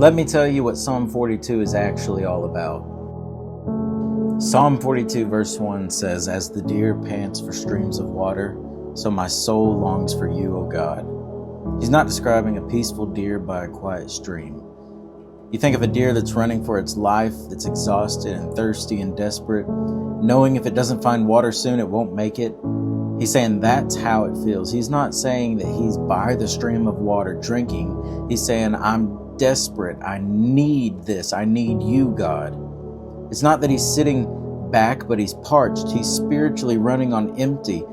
Let me tell you what Psalm 42 is actually all about. Psalm 42 verse 1 says, "As the deer pants for streams of water, so my soul longs for you, O God." He's not describing a peaceful deer by a quiet stream. You think of a deer that's running for its life, that's exhausted and thirsty and desperate, knowing if it doesn't find water soon, it won't make it. He's saying that's how it feels. He's not saying that he's by the stream of water drinking. He's saying, I'm desperate. I need this. I need you, God. It's not that he's sitting back, but he's parched. He's spiritually running on empty.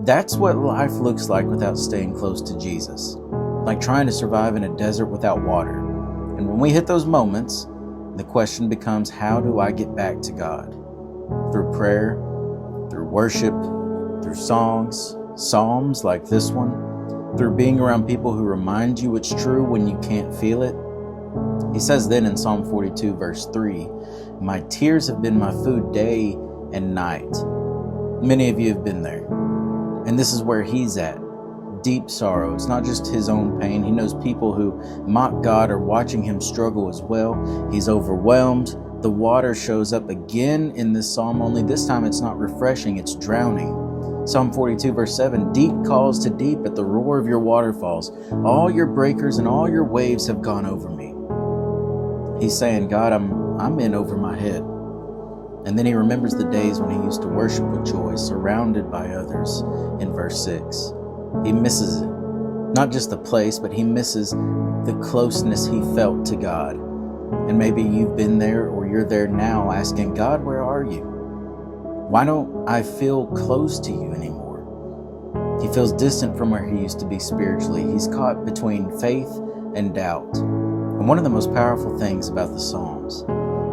That's what life looks like without staying close to Jesus. Like trying to survive in a desert without water. And when we hit those moments, the question becomes, how do I get back to God? Through prayer, through worship, through songs, psalms like this one, through being around people who remind you it's true when you can't feel it. He says then in Psalm 42 verse 3, "My tears have been my food day and night." Many of you have been there. And this is where he's at. Deep sorrow. It's not just his own pain. He knows people who mock God are watching him struggle as well. He's overwhelmed. The water shows up again in this psalm, only this time it's not refreshing, it's drowning. Psalm 42 verse 7, "Deep calls to deep at the roar of your waterfalls. All your breakers and all your waves have gone over me." He's saying, God, I'm in over my head. And then he remembers the days when he used to worship with joy, surrounded by others in verse 6. He misses it. Not just the place, but he misses the closeness he felt to God. And maybe you've been there or you're there now asking, God, where are you? Why don't I feel close to you anymore? He feels distant from where he used to be spiritually. He's caught between faith and doubt. And one of the most powerful things about the Psalms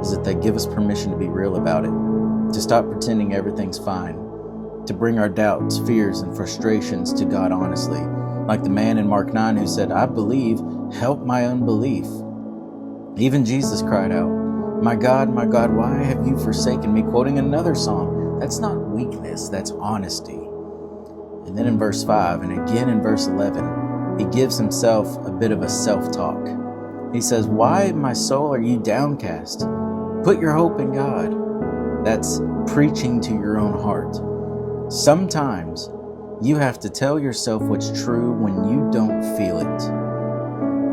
is that they give us permission to be real about it, to stop pretending everything's fine, to bring our doubts, fears, and frustrations to God honestly, like the man in Mark 9 who said, "I believe, help my unbelief." Even Jesus cried out, my God, why have you forsaken me?" Quoting another psalm. That's not weakness, that's honesty. And then in verse 5 and again in verse 11, he gives himself a bit of a self-talk. He says, "Why, my soul, are you downcast? Put your hope in God." That's preaching to your own heart. Sometimes you have to tell yourself what's true when you don't feel it.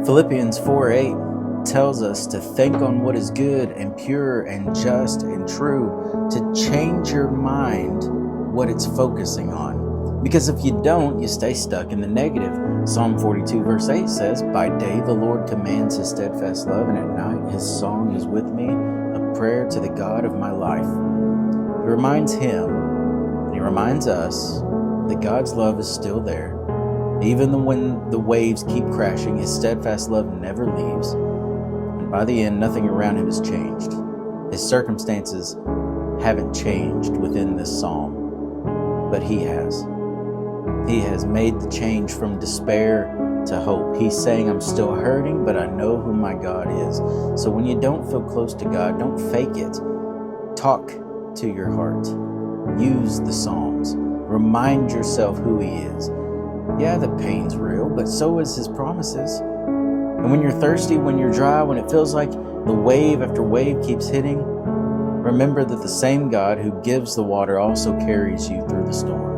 Philippians 4:8 tells us to think on what is good and pure and just and true, to change your mind what it's focusing on. Because if you don't, you stay stuck in the negative. Psalm 42 verse 8 says, "By day the Lord commands his steadfast love, and at night his song is with me, a prayer to the God of my life." It reminds him, and he reminds us, that God's love is still there. Even when the waves keep crashing, his steadfast love never leaves. And by the end, nothing around him has changed. His circumstances haven't changed within this psalm, but he has. He has made the change from despair to hope. He's saying, I'm still hurting, but I know who my God is. So when you don't feel close to God, don't fake it. Talk to your heart. Use the Psalms. Remind yourself who he is. Yeah, the pain's real, but so is his promises. And when you're thirsty, when you're dry, when it feels like the wave after wave keeps hitting, remember that the same God who gives the water also carries you through the storm.